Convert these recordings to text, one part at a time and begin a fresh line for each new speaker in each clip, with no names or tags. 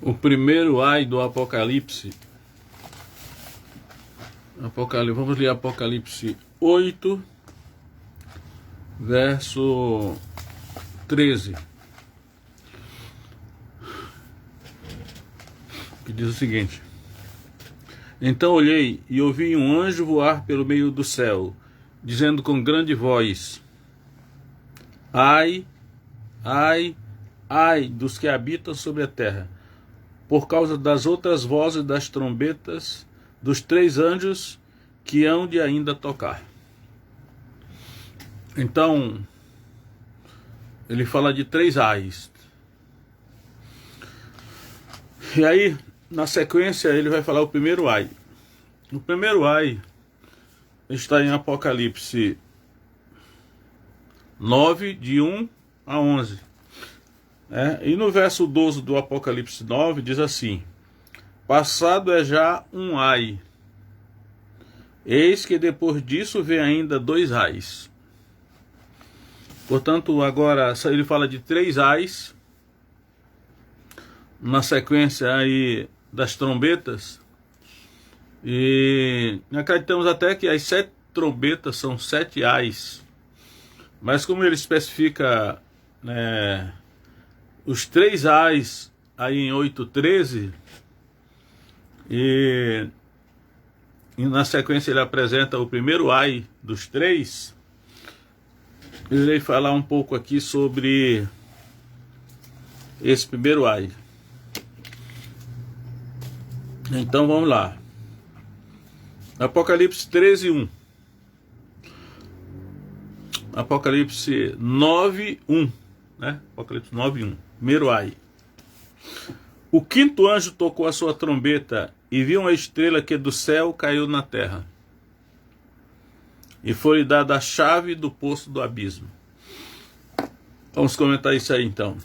O primeiro ai do Apocalipse. Vamos ler Apocalipse 8, verso 13. Que diz o seguinte: Então olhei e ouvi um anjo voar pelo meio do céu, dizendo com grande voz: Ai, ai, ai dos que habitam sobre a terra, por causa das outras vozes das trombetas dos 3 anjos que hão de ainda tocar. Então, ele fala de 3 ais. E aí, na sequência, ele vai falar o primeiro ai. O primeiro ai está em Apocalipse 9, de 1 a 11. E no verso 12 do Apocalipse 9 diz assim: Passado é já um ai, eis que depois disso vem ainda 2 ais. Portanto, agora ele fala de 3 ais, na sequência aí das trombetas, e acreditamos até que as 7 trombetas são 7 ais, mas como ele especifica os 3 ais aí em 8:13, e na sequência ele apresenta o primeiro ai dos 3, eu irei falar um pouco aqui sobre esse primeiro ai. Então vamos lá. Apocalipse 13, 1. Apocalipse 9, 1. Apocalipse 9, 1. Primeiro ai. O 5º anjo tocou a sua trombeta e viu uma estrela que do céu caiu na terra. E foi-lhe dada a chave do poço do abismo. Vamos comentar isso aí então.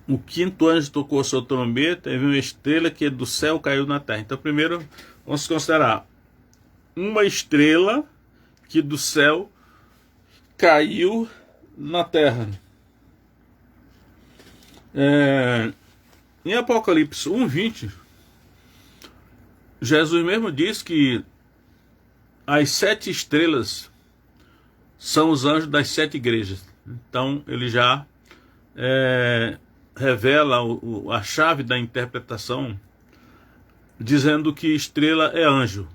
O 5º anjo tocou a sua trombeta e viu uma estrela que do céu caiu na terra. Então primeiro vamos considerar uma estrela que do céu caiu na terra. Em Apocalipse 1:20, Jesus mesmo diz que as 7 estrelas são os anjos das 7 igrejas. Então ele já revela a chave da interpretação, dizendo que estrela é anjo.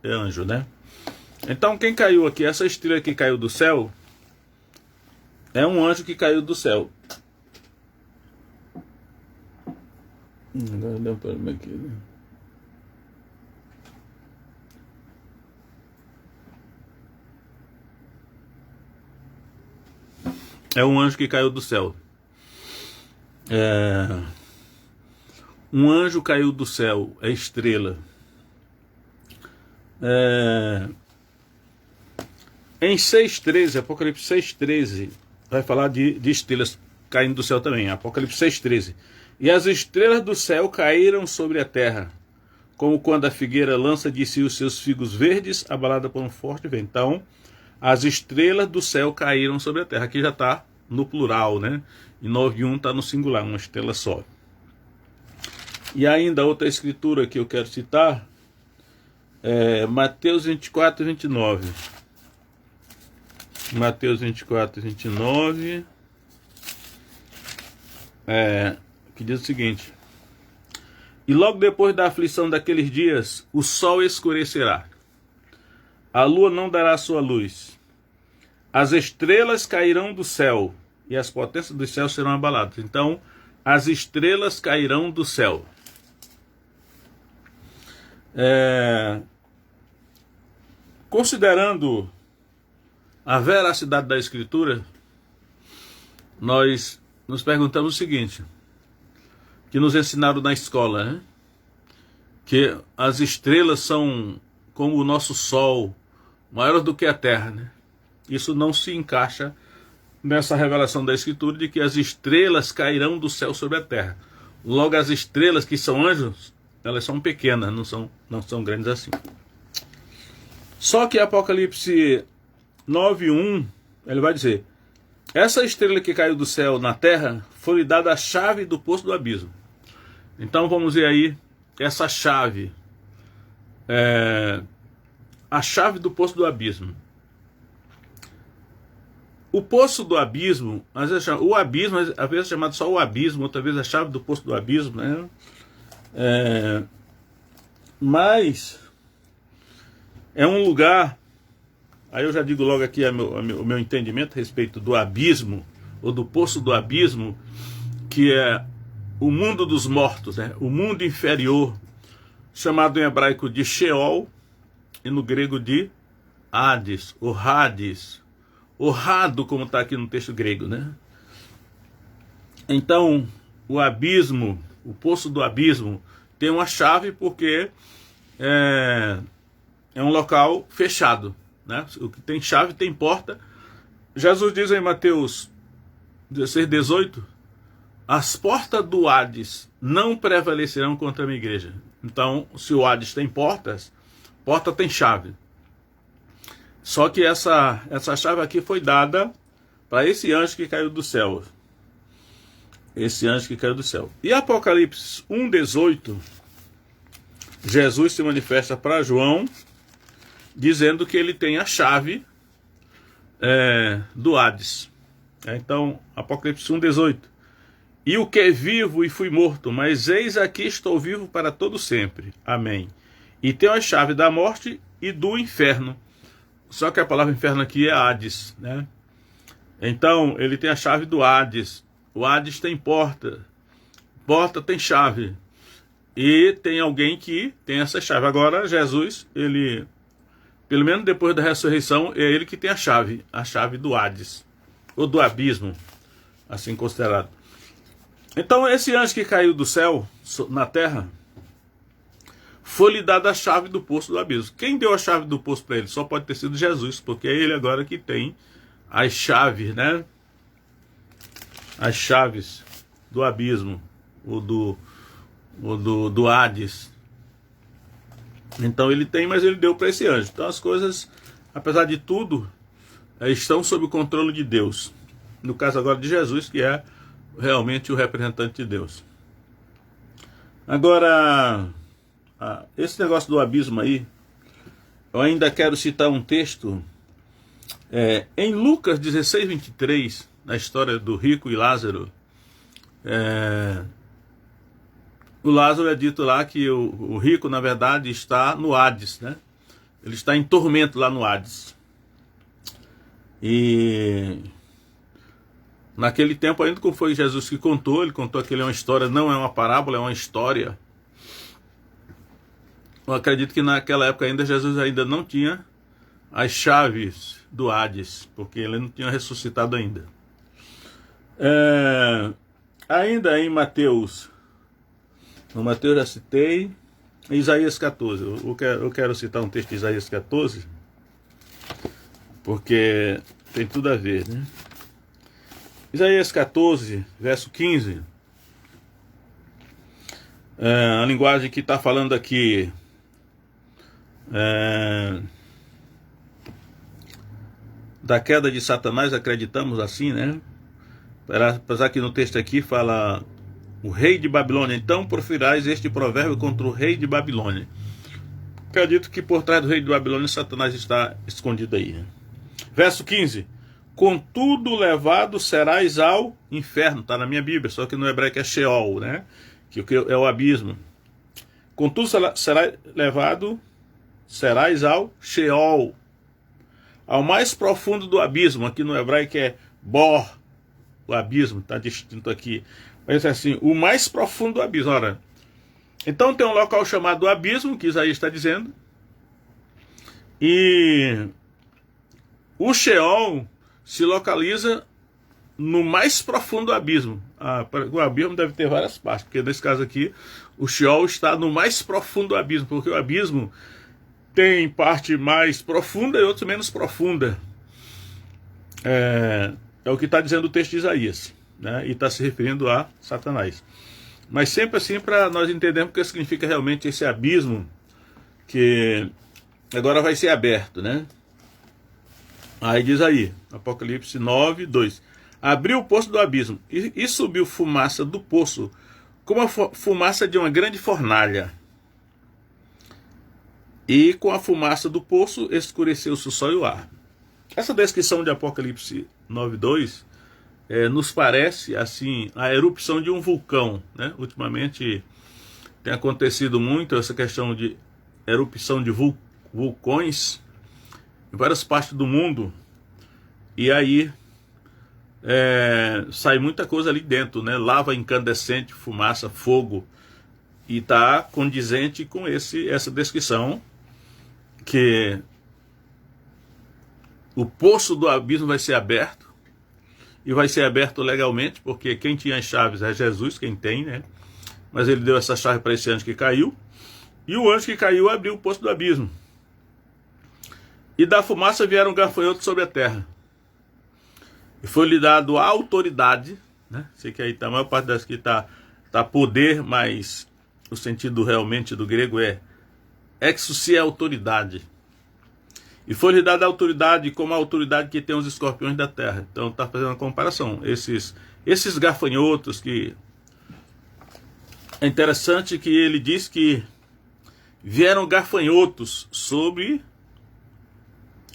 É anjo, né? Então quem caiu aqui, essa estrela que caiu do céu, é um anjo que caiu do céu. Agora deu um problema aqui, né? É um anjo que caiu do céu. Um anjo caiu do céu, é estrela. Em 6:13, Apocalipse 6:13, vai falar de estrelas caindo do céu também. Apocalipse 6:13. E as estrelas do céu caíram sobre a terra, como quando a figueira lança de si os seus figos verdes, abalada por um forte vento. Então, as estrelas do céu caíram sobre a terra. Aqui já está no plural, né? E 9:1 está no singular, uma estrela só. E ainda outra escritura que eu quero citar é Mateus 24:29. Mateus 24:29, que diz o seguinte: E logo depois da aflição daqueles dias, o sol escurecerá, a lua não dará sua luz, as estrelas cairão do céu, e as potências do céu serão abaladas. Então, as estrelas cairão do céu. Considerando a veracidade da Escritura, nós nos perguntamos o seguinte, que nos ensinaram na escola, né? Que as estrelas são como o nosso Sol, maior do que a Terra, né? Isso não se encaixa nessa revelação da Escritura de que as estrelas cairão do céu sobre a terra. Logo, as estrelas que são anjos, elas são pequenas, não são grandes assim. Só que Apocalipse 9:1, ele vai dizer: essa estrela que caiu do céu na terra foi lhe dada a chave do poço do abismo. Então vamos ver aí essa chave, a chave do poço do abismo. O poço do abismo, às vezes o abismo, às vezes é chamado só o abismo, outra vez a chave do poço do abismo, né? Mas é um lugar, aí eu já digo logo aqui o meu entendimento a respeito do abismo, ou do poço do abismo, que é o mundo dos mortos, né? O mundo inferior, chamado em hebraico de Sheol, e no grego de Hades, ou Hades, ou Rado, como está aqui no texto grego, né? Então, o abismo, o poço do abismo, tem uma chave porque é um local fechado, né? O que tem chave tem porta. Jesus diz em Mateus 16, 18, as portas do Hades não prevalecerão contra a minha igreja. Então, se o Hades tem portas, porta tem chave. Só que essa chave aqui foi dada para esse anjo que caiu do céu. Esse anjo que caiu do céu. E Apocalipse 1,18, Jesus se manifesta para João, dizendo que ele tem a chave do Hades. Então, Apocalipse 1,18. E o que é vivo e fui morto, mas eis aqui estou vivo para todo sempre. Amém. E tenho a chave da morte e do inferno. Só que a palavra inferno aqui é Hades, né? Então, ele tem a chave do Hades. O Hades tem porta. Porta tem chave. E tem alguém que tem essa chave. Agora, Jesus, ele, pelo menos depois da ressurreição, é ele que tem a chave do Hades, ou do abismo, assim considerado. Então, esse anjo que caiu do céu na terra, foi-lhe dada a chave do poço do abismo. Quem deu a chave do poço para ele? Só pode ter sido Jesus, porque é ele agora que tem as chaves, né? As chaves do abismo, ou do Hades. Então ele tem, mas ele deu para esse anjo. Então as coisas, apesar de tudo, estão sob o controle de Deus. No caso agora de Jesus, que é realmente o representante de Deus. Agora, esse negócio do abismo aí, eu ainda quero citar um texto em Lucas 16, 23, na história do rico e Lázaro. O Lázaro é dito lá que o rico, na verdade, está no Hades, né? Ele está em tormento lá no Hades. E naquele tempo, ainda como foi Jesus que contou, ele contou que ele é uma história, não é uma parábola, é uma história. Eu acredito que naquela época ainda Jesus ainda não tinha as chaves do Hades, porque ele não tinha ressuscitado ainda. Ainda em Mateus, no Mateus já citei, Isaías 14, eu quero citar um texto de Isaías 14, porque tem tudo a ver, né? Isaías 14, verso 15, a linguagem que está falando aqui, da queda de Satanás, acreditamos assim, né? Apesar que no texto aqui fala o rei de Babilônia, então profirais este provérbio contra o rei de Babilônia. Acredito que por trás do rei de Babilônia Satanás está escondido aí, né? Verso 15: contudo levado serás ao inferno, está na minha Bíblia, só que no hebraico é Sheol, né? Que é o abismo. Contudo serás ao Sheol, ao mais profundo do abismo. Aqui no hebraico é Bor, o abismo, está distinto aqui. Mas é assim, o mais profundo do abismo. Ora, então tem um local chamado abismo, que Isaías está dizendo, e o Sheol se localiza no mais profundo do abismo. O abismo deve ter várias partes, porque nesse caso aqui, o Sheol está no mais profundo do abismo, porque o abismo tem parte mais profunda e outra menos profunda. É o que está dizendo o texto de Isaías, né? E está se referindo a Satanás. Mas sempre assim, para nós entendermos o que significa realmente esse abismo, que agora vai ser aberto, né? Aí diz aí, Apocalipse 9, 2. abriu o poço do abismo e subiu fumaça do poço, como a fumaça de uma grande fornalha. E com a fumaça do poço escureceu-se o sol e o ar. Essa descrição de Apocalipse 9:2 nos parece assim a erupção de um vulcão, né? Ultimamente tem acontecido muito essa questão de erupção de vulcões em várias partes do mundo, e aí sai muita coisa ali dentro, né? Lava incandescente, fumaça, fogo, e está condizente com essa descrição que o poço do abismo vai ser aberto, e vai ser aberto legalmente, porque quem tinha as chaves é Jesus, quem tem, né? Mas ele deu essa chave para esse anjo que caiu, e o anjo que caiu abriu o poço do abismo. E da fumaça vieram gafanhotos sobre a terra. E foi-lhe dado a autoridade, né? Sei que aí tá, a maior parte das que tá poder, mas o sentido realmente do grego é exousia, autoridade. E foi-lhe dada a autoridade como a autoridade que tem os escorpiões da terra. Então está fazendo uma comparação. Esses gafanhotos que... É interessante que ele diz que vieram gafanhotos sobre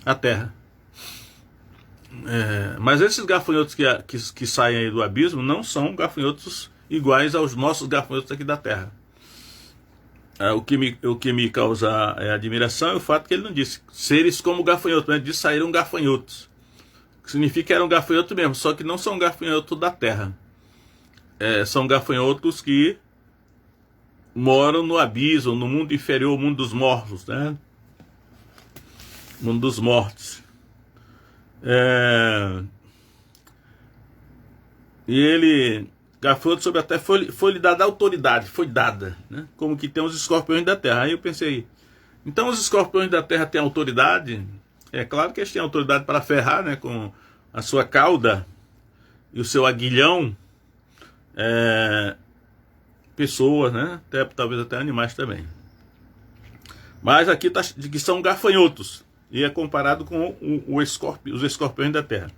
a terra. Mas esses gafanhotos que saem aí do abismo não são gafanhotos iguais aos nossos gafanhotos aqui da terra. O que me causa admiração é o fato que ele não disse seres como gafanhotos, né? Diz saíram gafanhotos. Que significa que eram gafanhotos mesmo, só que não são gafanhotos da terra. São gafanhotos que moram no abismo, no mundo inferior, o mundo dos mortos, né? Mundo dos mortos. E ele... gafanhoto sobre a terra, foi-lhe dada autoridade, foi dada, né? Como que tem os escorpiões da terra. Aí eu pensei, então os escorpiões da terra têm autoridade? É claro que eles têm autoridade para ferrar, né? Com a sua cauda e o seu aguilhão, pessoas, né? Talvez até animais também. Mas aqui está que são gafanhotos, e é comparado com os escorpiões da terra.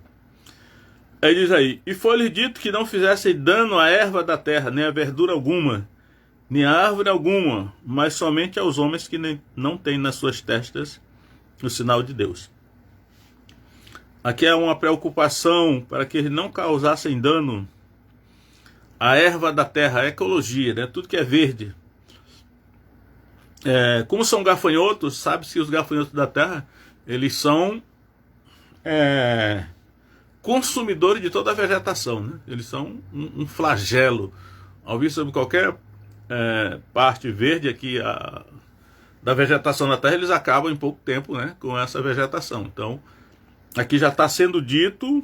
Aí diz aí, e foi-lhe dito que não fizessem dano à erva da terra, nem a verdura alguma, nem a árvore alguma, mas somente aos homens que não têm nas suas testas o sinal de Deus. Aqui é uma preocupação para que eles não causassem dano à erva da terra, a ecologia, né? Tudo que é verde. Como são gafanhotos, sabe-se que os gafanhotos da terra, eles são... consumidores de toda a vegetação, né? Eles são um flagelo. Ao vir sobre qualquer parte verde aqui da vegetação da terra, eles acabam em pouco tempo, né, com essa vegetação. Então, aqui já está sendo dito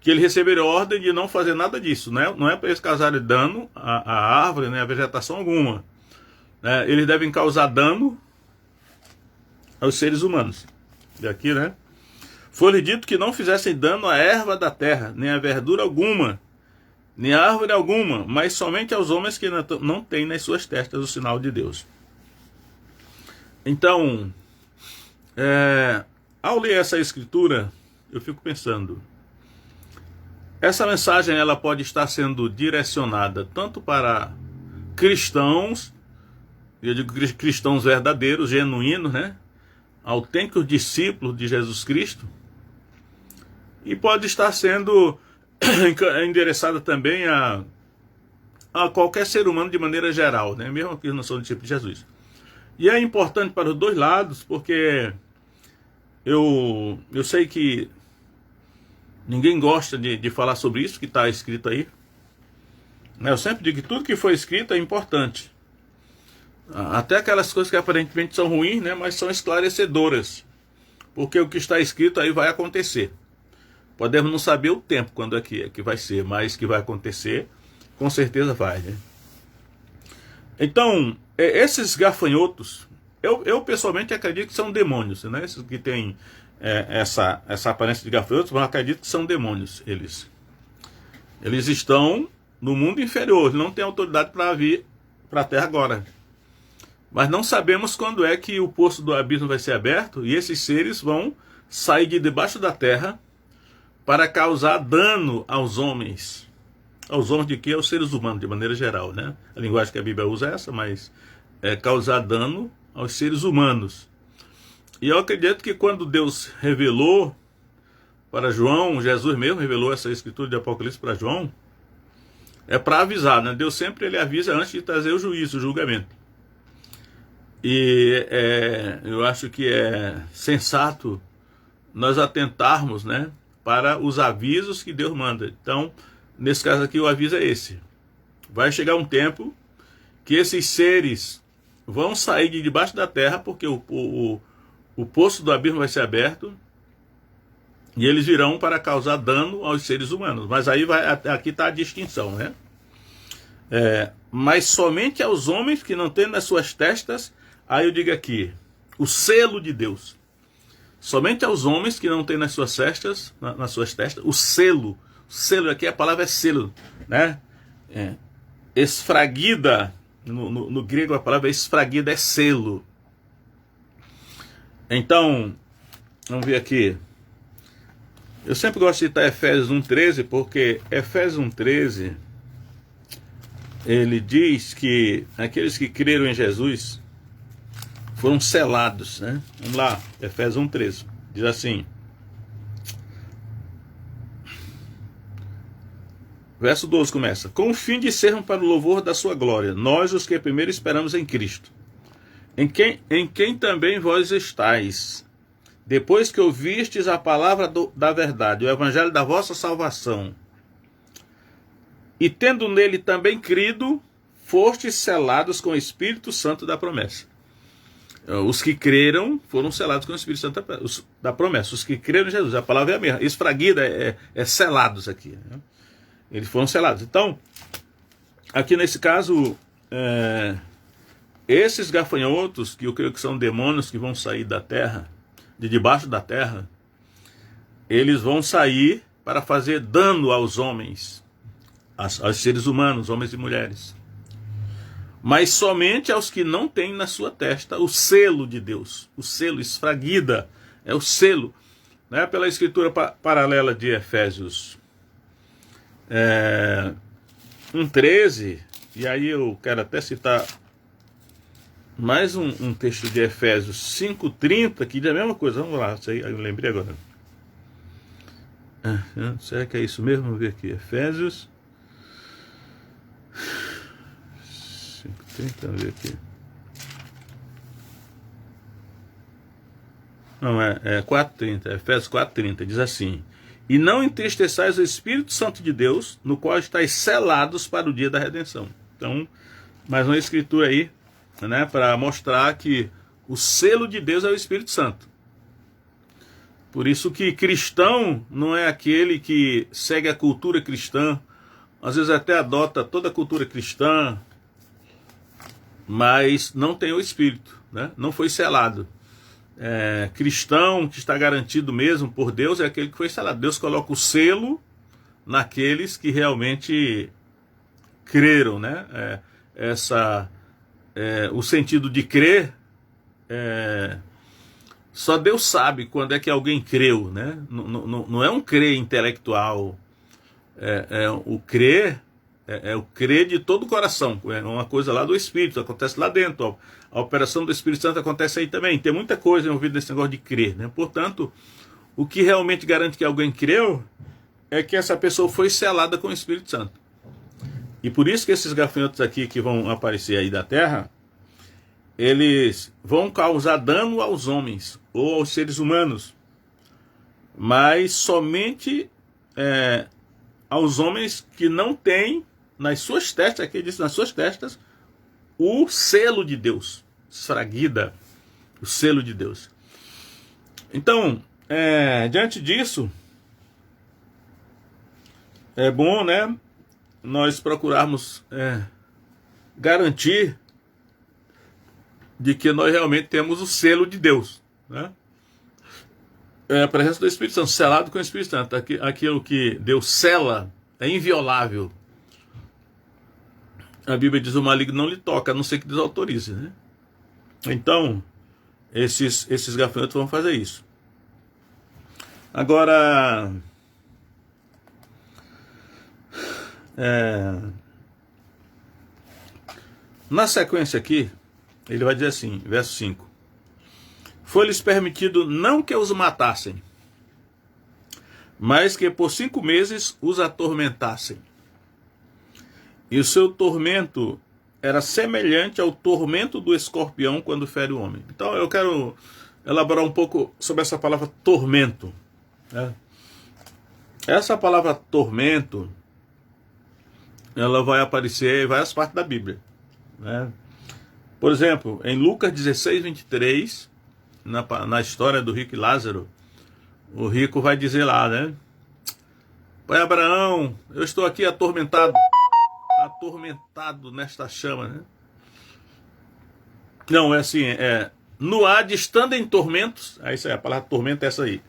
que eles receberam ordem de não fazer nada disso, né? Não é para eles causarem dano à árvore, nem à vegetação alguma, né? Eles devem causar dano aos seres humanos. E aqui, né? Foi-lhe dito que não fizessem dano à erva da terra, nem a verdura alguma, nem a árvore alguma, mas somente aos homens que não têm nas suas testas o sinal de Deus. Então, ao ler essa escritura, eu fico pensando, essa mensagem ela pode estar sendo direcionada tanto para cristãos, eu digo cristãos verdadeiros, genuínos, né? Autênticos discípulos de Jesus Cristo, e pode estar sendo endereçada também a qualquer ser humano de maneira geral, né? Mesmo que não são discípulos de Jesus. E é importante para os dois lados, porque eu sei que ninguém gosta de falar sobre isso que está escrito aí. Eu sempre digo que tudo que foi escrito é importante. Até aquelas coisas que aparentemente são ruins, né, mas são esclarecedoras. Porque o que está escrito aí vai acontecer. Podemos não saber o tempo quando é que vai ser, mas que vai acontecer, com certeza vai, né? Então, esses gafanhotos, eu pessoalmente acredito que são demônios, né? Esses que têm essa aparência de gafanhotos, mas acredito que são demônios. Eles estão no mundo inferior, não têm autoridade para vir para a terra agora. Mas não sabemos quando é que o poço do abismo vai ser aberto e esses seres vão sair de debaixo da terra para causar dano aos homens. Aos homens de quê? Aos seres humanos, de maneira geral, né? A linguagem que a Bíblia usa é essa, mas é causar dano aos seres humanos. E eu acredito que quando Deus revelou para João, Jesus mesmo revelou essa escritura de Apocalipse para João, é para avisar, né? Deus sempre ele avisa antes de trazer o juízo, o julgamento. E eu acho que é sensato nós atentarmos, né, para os avisos que Deus manda. Então, nesse caso aqui, o aviso é esse. Vai chegar um tempo que esses seres vão sair de debaixo da terra, porque o poço do abismo vai ser aberto, e eles virão para causar dano aos seres humanos. Mas aí aqui está a distinção, né? Mas somente aos homens que não têm nas suas testas, aí eu digo aqui, o selo de Deus. Somente aos homens que não têm nas suas testas, o selo. Selo aqui, a palavra é selo, né? Esfragida, no grego a palavra esfragida é selo. Então, vamos ver aqui. Eu sempre gosto de citar Efésios 1,13, porque Efésios 1,13, ele diz que aqueles que creram em Jesus foram selados, né? Vamos lá, Efésios 1,13, diz assim, verso 12 começa, com o fim de sermos para o louvor da sua glória, nós os que primeiro esperamos em Cristo, em quem também vós estáis, depois que ouvistes a palavra da verdade, o evangelho da vossa salvação, e tendo nele também crido, fostes selados com o Espírito Santo da promessa. Os que creram foram selados com o Espírito Santo da promessa. Os que creram em Jesus, a palavra é a mesma. Esfragida é selados aqui, né? Eles foram selados. Então, aqui nesse caso, esses gafanhotos, que eu creio que são demônios que vão sair da terra, de debaixo da terra, eles vão sair para fazer dano aos homens, aos seres humanos, homens e mulheres. Mas somente aos que não têm na sua testa o selo de Deus. O selo, esfragida, é o selo. Né? Pela escritura paralela de Efésios 1,13, e aí eu quero até citar mais um texto de Efésios 5,30, que diz a mesma coisa. Vamos lá, eu lembrei agora. Será que é isso mesmo? Vamos ver aqui. Efésios 5,30, vamos ver aqui. Não, é 4,30, Efésios 4,30, diz assim: e não entristeçais o Espírito Santo de Deus, no qual estáis selados para o dia da redenção. Então, mais uma escritura aí, né, para mostrar que o selo de Deus é o Espírito Santo. Por isso que cristão não é aquele que segue a cultura cristã, às vezes até adota toda a cultura cristã, mas não tem o Espírito, né? Não foi selado. Cristão que está garantido mesmo por Deus é aquele que foi selado. Deus coloca o selo naqueles que realmente creram, né? O sentido de crer, só Deus sabe quando é que alguém creu, né? Não é um crer intelectual, o crer o crer de todo o coração, é uma coisa lá do Espírito, acontece lá dentro, a operação do Espírito Santo acontece aí também, tem muita coisa envolvida nesse negócio de crer, né? Portanto, o que realmente garante que alguém creu é que essa pessoa foi selada com o Espírito Santo. E por isso que esses gafanhotos aqui que vão aparecer aí da terra, eles vão causar dano aos homens ou aos seres humanos, mas somente aos homens que não têm nas suas testas, aqui diz nas suas testas, o selo de Deus, esfragida, o selo de Deus. Então, diante disso, é bom, né, nós procurarmos garantir de que nós realmente temos o selo de Deus, né? A presença do Espírito Santo, selado com o Espírito Santo. Aquilo que Deus sela é inviolável. A Bíblia diz: o maligno não lhe toca, a não ser que desautorize, né? Então, esses gafanhotos vão fazer isso. Agora, Na sequência aqui, ele vai dizer assim, verso 5. Foi-lhes permitido não que os matassem, mas que por 5 meses os atormentassem. E o seu tormento era semelhante ao tormento do escorpião quando fere o homem. Então eu quero elaborar um pouco sobre essa palavra tormento. Essa palavra tormento, ela vai aparecer em várias partes da Bíblia. Por exemplo, em Lucas 16, 23, na história do rico e Lázaro, o rico vai dizer lá, Pai Abraão, eu estou aqui atormentado nesta chama, Não, é assim, no Hades, estando em tormentos, isso aí, a palavra tormento é essa aí,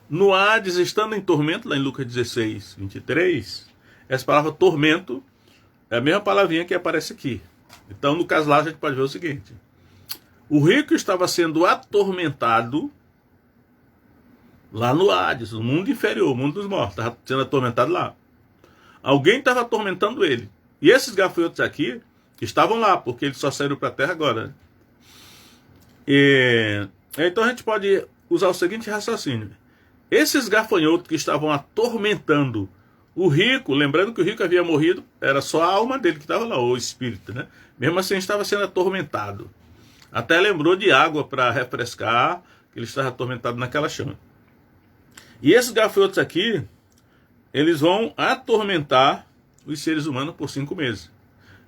No Hades, estando em tormento, lá em Lucas 16, 23, essa palavra tormento é a mesma palavrinha que aparece aqui. Então, no caso lá, a gente pode ver o seguinte: o rico estava sendo atormentado lá no Hades, no mundo inferior, o mundo dos mortos, estava sendo atormentado lá. Alguém estava atormentando ele. E esses gafanhotos aqui estavam lá, porque eles só saíram para a terra agora. Então a gente pode usar o seguinte raciocínio: esses gafanhotos que estavam atormentando o rico, lembrando que o rico havia morrido, era só a alma dele que estava lá, ou o espírito, Mesmo assim estava sendo atormentado. Até lembrou de água para refrescar, que ele estava atormentado naquela chama. E esses gafanhotos aqui, eles vão atormentar os seres humanos por 5 meses.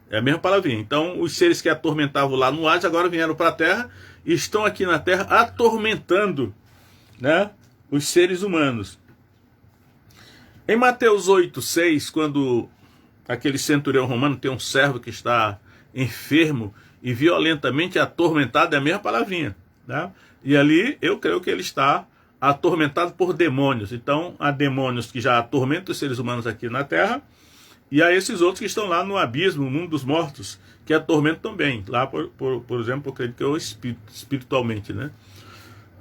É a mesma palavrinha. Então, os seres que atormentavam lá no Hades agora vieram para a terra e estão aqui na terra atormentando, os seres humanos. Em Mateus 8, 6, quando aquele centurião romano tem um servo que está enfermo e violentamente atormentado, é a mesma palavrinha. E ali eu creio que ele está atormentado por demônios. Então, há demônios que já atormentam os seres humanos aqui na terra, e há esses outros que estão lá no abismo, no mundo dos mortos, que atormentam também. Lá, por exemplo, eu creio que é o espiritualmente.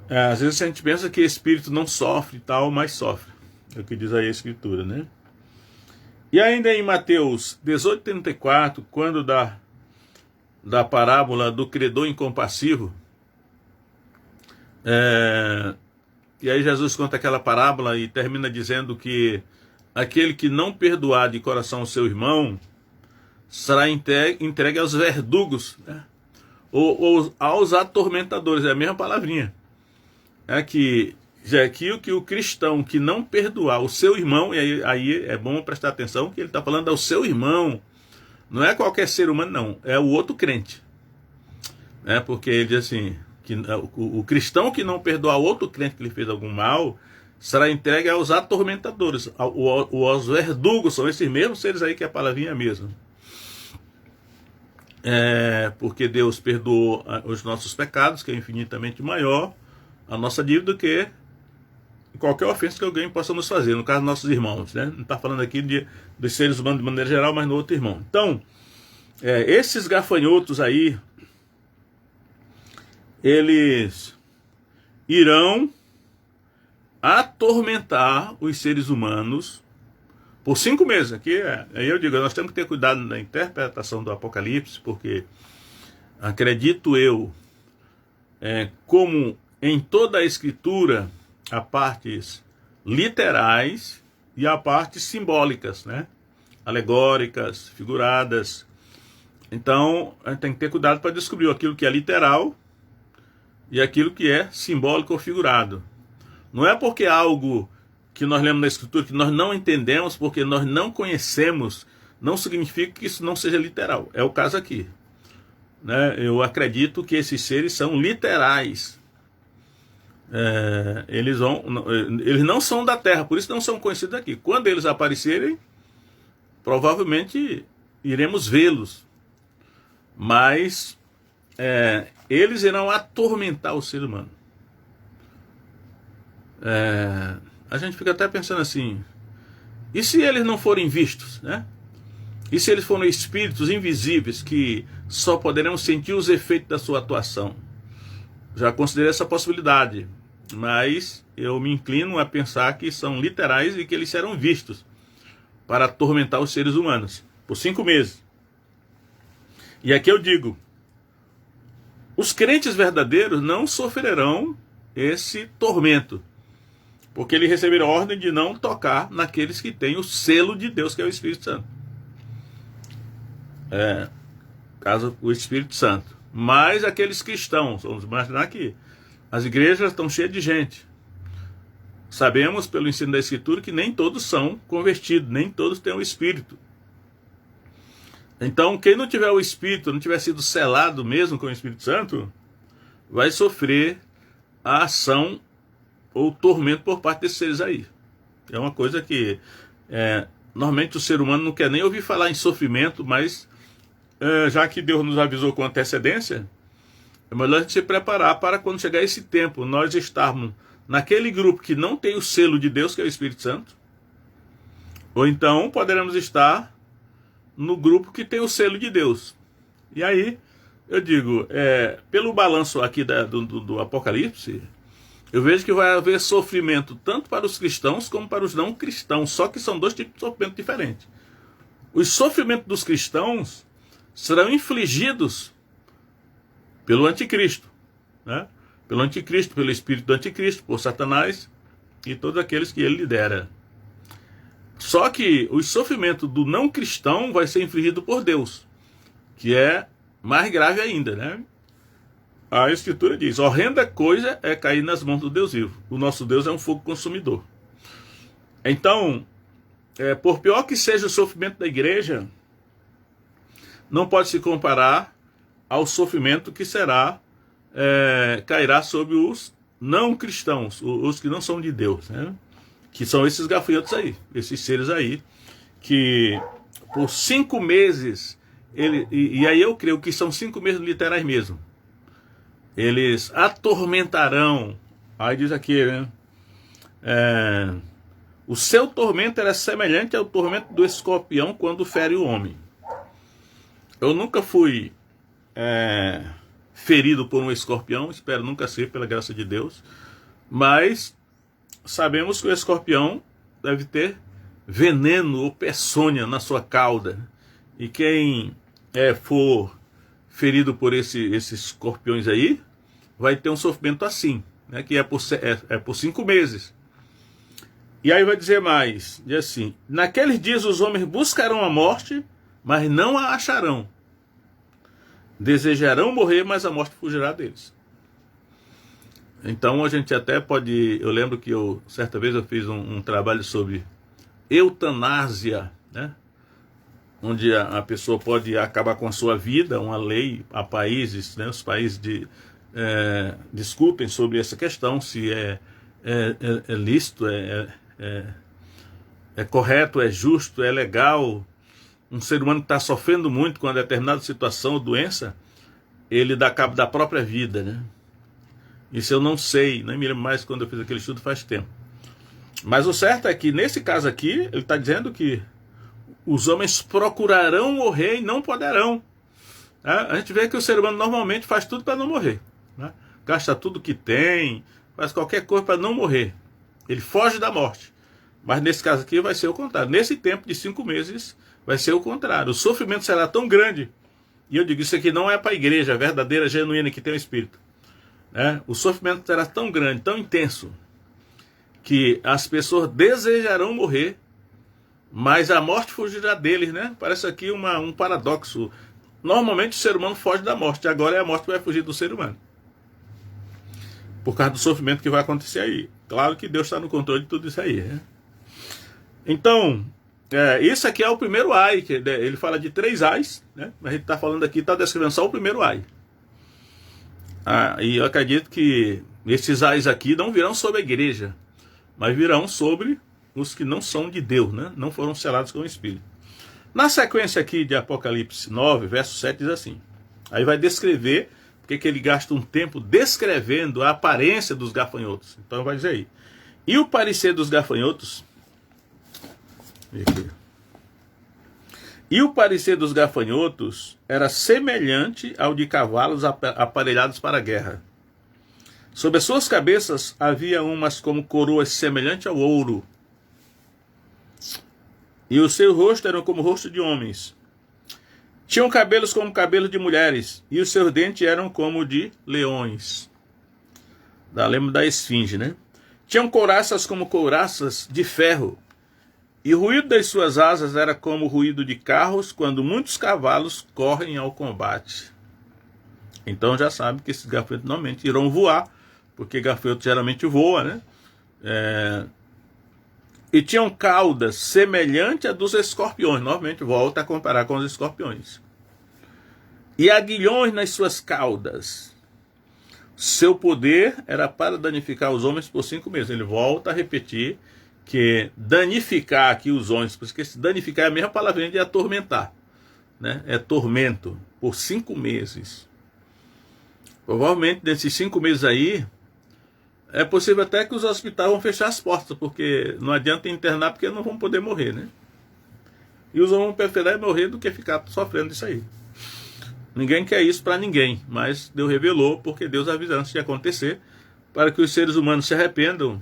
Às vezes a gente pensa que espírito não sofre e tal, mas sofre. É o que diz aí a Escritura, E ainda em Mateus 18, 34, quando da parábola do credor incompassivo, e aí Jesus conta aquela parábola e termina dizendo que aquele que não perdoar de coração o seu irmão será entregue aos verdugos, ou aos atormentadores, é a mesma palavrinha. Já que o cristão que não perdoar o seu irmão, e aí é bom prestar atenção que ele está falando ao seu irmão, não é qualquer ser humano não, é o outro crente. Porque ele diz assim, que o cristão que não perdoar o outro crente que lhe fez algum mal, será entregue aos atormentadores, aos verdugos, são esses mesmos seres aí que a palavrinha é mesmo. Porque Deus perdoou os nossos pecados, que é infinitamente maior a nossa dívida do que qualquer ofensa que alguém possa nos fazer, no caso dos nossos irmãos, Não está falando aqui dos seres humanos de maneira geral, mas no outro irmão. Então, esses gafanhotos aí, eles irão atormentar os seres humanos por 5 meses. Aqui, aí eu digo, nós temos que ter cuidado na interpretação do Apocalipse, porque acredito eu, como em toda a Escritura, há partes literais e há partes simbólicas, alegóricas, figuradas. Então, a gente tem que ter cuidado para descobrir aquilo que é literal e aquilo que é simbólico ou figurado. Não é porque algo que nós lemos na Escritura que nós não entendemos, porque nós não conhecemos, não significa que isso não seja literal. É o caso aqui. Eu acredito que esses seres são literais. Eles não são da terra, por isso não são conhecidos aqui. Quando eles aparecerem, provavelmente iremos vê-los, mas eles irão atormentar o ser humano. A gente fica até pensando assim, e se eles não forem vistos, E se eles forem espíritos invisíveis que só poderemos sentir os efeitos da sua atuação? Já considerei essa possibilidade, mas eu me inclino a pensar que são literais e que eles serão vistos. para atormentar os seres humanos, por 5 meses. E aqui eu digo, os crentes verdadeiros não sofrerão esse tormento, porque eles receberam a ordem de não tocar naqueles que têm o selo de Deus, que é o Espírito Santo. Caso o Espírito Santo. Mas aqueles cristãos, vamos imaginar que as igrejas estão cheias de gente. Sabemos pelo ensino da Escritura que nem todos são convertidos, nem todos têm o Espírito. Então, quem não tiver o Espírito, não tiver sido selado mesmo com o Espírito Santo, vai sofrer a ação ou tormento por parte desses seres aí. É uma coisa que normalmente o ser humano não quer nem ouvir falar em sofrimento, mas já que Deus nos avisou com antecedência, é melhor a gente se preparar para quando chegar esse tempo, nós estarmos naquele grupo que não tem o selo de Deus, que é o Espírito Santo, ou então poderemos estar no grupo que tem o selo de Deus. E aí, eu digo, pelo balanço aqui do Apocalipse, eu vejo que vai haver sofrimento tanto para os cristãos como para os não cristãos, só que são 2 tipos de sofrimento diferentes. Os sofrimentos dos cristãos serão infligidos pelo anticristo, né? Pelo anticristo, pelo espírito do anticristo, por Satanás e todos aqueles que ele lidera. Só que o sofrimento do não cristão vai ser infligido por Deus, que é mais grave ainda, né? A Escritura diz, horrenda coisa é cair nas mãos do Deus vivo. O nosso Deus é um fogo consumidor. Então, por pior que seja o sofrimento da igreja, não pode se comparar ao sofrimento que cairá sobre os não cristãos, os que não são de Deus, né? Que são esses gafanhotos aí, esses seres aí, que por 5 meses, e aí eu creio que são 5 meses literais mesmo, eles atormentarão, aí diz aqui, né? O seu tormento era semelhante ao tormento do escorpião quando fere o homem. Eu nunca fui ferido por um escorpião, espero nunca ser, pela graça de Deus, mas sabemos que o escorpião deve ter veneno ou peçonha na sua cauda, e quem for ferido por esses escorpiões aí, vai ter um sofrimento assim, né, que é por 5 meses. E aí vai dizer mais, diz assim, naqueles dias os homens buscarão a morte, mas não a acharão. Desejarão morrer, mas a morte fugirá deles. Então a gente até pode, eu lembro que certa vez eu fiz um trabalho sobre eutanásia, né? Onde a pessoa pode acabar com a sua vida, uma lei, há países, né? Os países discutem sobre essa questão, se é lícito, é correto, é justo, é legal. Um ser humano que está sofrendo muito com uma determinada situação ou doença, ele dá cabo da própria vida, né? Isso eu não sei, nem me lembro mais quando eu fiz aquele estudo, faz tempo. Mas o certo é que nesse caso aqui, ele está dizendo que os homens procurarão morrer e não poderão. A gente vê que o ser humano normalmente faz tudo para não morrer, né? Gasta tudo que tem, faz qualquer coisa para não morrer. Ele foge da morte. Mas nesse caso aqui vai ser o contrário. Nesse tempo de 5 meses vai ser o contrário. O sofrimento será tão grande. E eu digo, isso aqui não é para a igreja verdadeira, genuína, que tem o Espírito, né? O sofrimento será tão grande, tão intenso, que as pessoas desejarão morrer, mas a morte fugirá deles, né? Parece aqui um paradoxo. Normalmente o ser humano foge da morte, agora é a morte que vai fugir do ser humano, por causa do sofrimento que vai acontecer aí. Claro que Deus está no controle de tudo isso aí, né? Então, isso aqui é o primeiro ai, que ele fala de 3 ais, né? A gente está falando aqui, está descrevendo só o primeiro ai. E eu acredito que esses ais aqui não virão sobre a igreja, mas virão sobre os que não são de Deus, né? Não foram selados com o Espírito. Na sequência aqui de Apocalipse 9, verso 7, diz assim, aí vai descrever, porque que ele gasta um tempo descrevendo a aparência dos gafanhotos. Então vai dizer aí, e o parecer dos gafanhotos, e o parecer dos gafanhotos era semelhante ao de cavalos aparelhados para a guerra. Sobre as suas cabeças havia umas como coroas semelhantes ao ouro. e o seu rosto era como o rosto de homens. Tinham cabelos como cabelo de mulheres, e os seus dentes eram como de leões. Lembra da esfinge, né? Tinham couraças como couraças de ferro, e o ruído das suas asas era como o ruído de carros quando muitos cavalos correm ao combate. Então já sabe que esses gafanhotos normalmente irão voar, porque gafanhoto geralmente voa, né? E tinham caudas semelhantes a dos escorpiões. Novamente volta a comparar com os escorpiões. E aguilhões nas suas caudas. Seu poder era para danificar os homens por 5 meses. Ele volta a repetir que danificar aqui os homens, porque esse danificar é a mesma palavrinha de atormentar, né? É tormento por 5 meses. Provavelmente nesses 5 meses aí, é possível até que os hospitais vão fechar as portas, porque não adianta internar porque não vão poder morrer, né? E os homens vão preferir morrer do que ficar sofrendo isso aí. Ninguém quer isso para ninguém, mas Deus revelou, porque Deus avisa antes de acontecer, para que os seres humanos se arrependam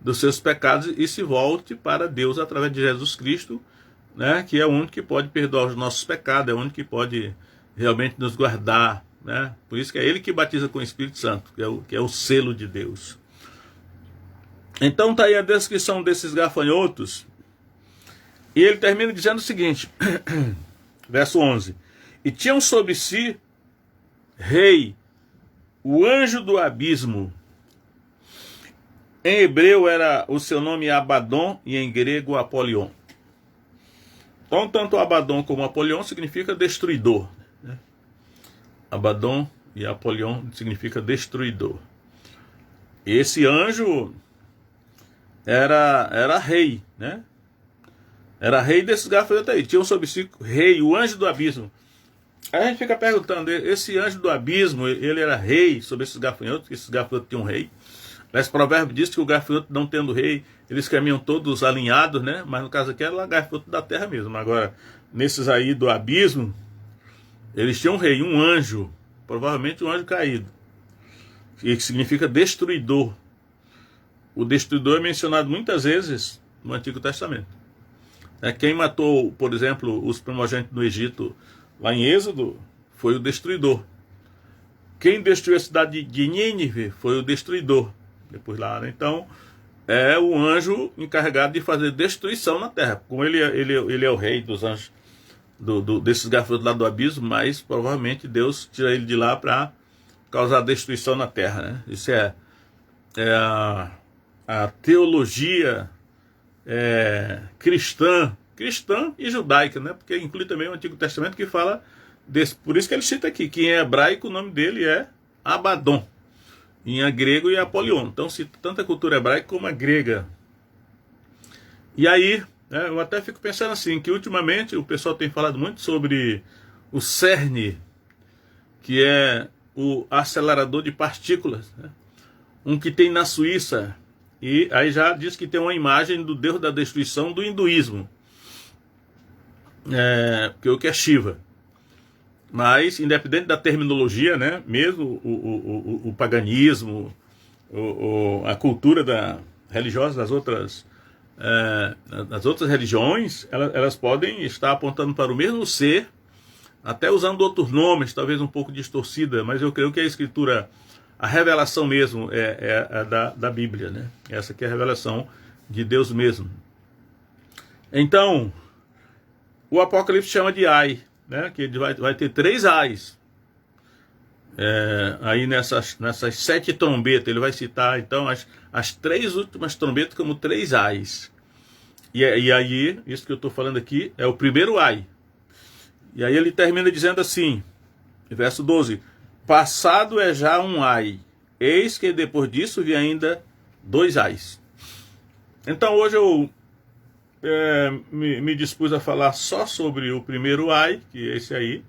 dos seus pecados e se volte para Deus através de Jesus Cristo, né? Que é o único que pode perdoar os nossos pecados, é o único que pode realmente nos guardar, né? Por isso que é Ele que batiza com o Espírito Santo, que é o selo de Deus. Então está aí a descrição desses gafanhotos, e ele termina dizendo o seguinte, verso 11: e tinham sobre si rei, o anjo do abismo. Em hebreu era o seu nome Abaddon e em grego Apolion. Então tanto Abaddon como Apolion significa destruidor, né? Abaddon e Apolion significa destruidor. Esse anjo era rei, né? Era rei desses gafanhotos aí. Tinham sobre si rei, o anjo do abismo. Aí a gente fica perguntando, esse anjo do abismo, ele era rei sobre esses gafanhotos, que esses gafanhotos tinham um rei. Esse provérbio diz que o gafanhoto não tendo rei, eles caminham todos alinhados, né? Mas no caso aqui era gafanhoto da terra mesmo. Agora, nesses aí do abismo, eles tinham um rei, um anjo, provavelmente um anjo caído, que significa destruidor. O destruidor é mencionado muitas vezes no Antigo Testamento. Quem matou, por exemplo, os primogênitos no Egito, lá em Êxodo, foi o destruidor. Quem destruiu a cidade de Nínive foi o destruidor. Depois lá, né? Então, é o anjo encarregado de fazer destruição na terra. Como ele é o rei dos anjos, desses gafanhotos lá do abismo, mas provavelmente Deus tira ele de lá para causar destruição na terra, né? Isso é a teologia cristã e judaica, né? Porque inclui também o Antigo Testamento que fala desse. Por isso que ele cita aqui que em hebraico o nome dele é Abaddon, em grego e Apolion. Então cita tanto a cultura hebraica como a grega. E aí, eu até fico pensando assim, que ultimamente o pessoal tem falado muito sobre o CERN, que é o acelerador de partículas, né? Um que tem na Suíça, e aí já diz que tem uma imagem do Deus da destruição do hinduísmo, que é o que é Shiva. Mas, independente da terminologia, né, mesmo o paganismo, a cultura religiosa das outras religiões, elas podem estar apontando para o mesmo ser, até usando outros nomes, talvez um pouco distorcida, mas eu creio que a Escritura, a revelação mesmo é da Bíblia, né? Essa que é a revelação de Deus mesmo. Então, o Apocalipse chama de Ai, né? Que ele vai ter 3 ais. Aí nessas 7 trombetas, ele vai citar então as 3 últimas trombetas como 3 ais. E aí, isso que eu estou falando aqui é o primeiro ai. E aí ele termina dizendo assim, verso 12: passado é já um ai, eis que depois disso vi ainda 2 ais. Então hoje eu me dispus a falar só sobre o primeiro ai, que é esse aí.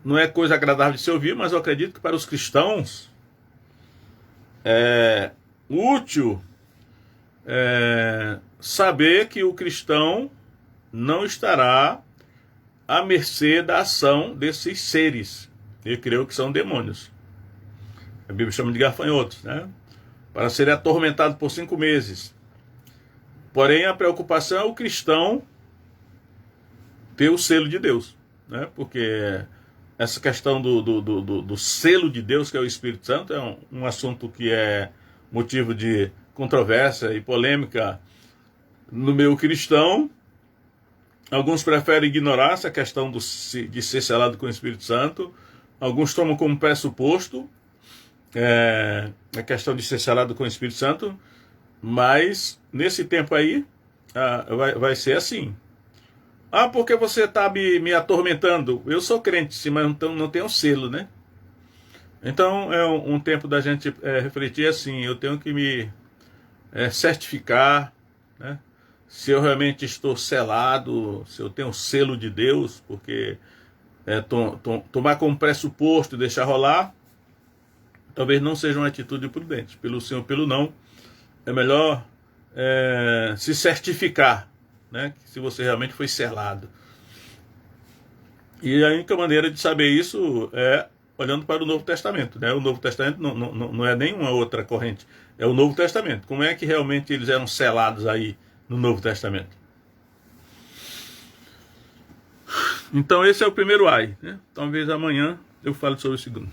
Não é coisa agradável de se ouvir, mas eu acredito que para os cristãos é útil saber que o cristão não estará à mercê da ação desses seres. Eu creio que são demônios. A Bíblia chama de gafanhotos, né? Para serem atormentados por 5 meses. Porém, a preocupação é o cristão ter o selo de Deus, né? Porque essa questão do selo de Deus, que é o Espírito Santo, é um assunto que é motivo de controvérsia e polêmica no meio cristão. Alguns preferem ignorar essa questão de ser selado com o Espírito Santo. Alguns tomam como pressuposto a questão de ser selado com o Espírito Santo. Mas nesse tempo aí vai ser assim. Ah, porque você está me atormentando? Eu sou crente, sim, mas não tenho selo, né? Então é um tempo da gente refletir assim. Eu tenho que me certificar, né? Se eu realmente estou selado, se eu tenho o selo de Deus, porque tomar como pressuposto e deixar rolar, talvez não seja uma atitude prudente. Pelo sim ou pelo não, é melhor se certificar, né? Se você realmente foi selado. E a única maneira de saber isso é olhando para o Novo Testamento, né? O Novo Testamento não é nenhuma outra corrente, é o Novo Testamento. Como é que realmente eles eram selados aí no Novo Testamento? Então esse é o primeiro ai, né? Talvez amanhã eu fale sobre o segundo.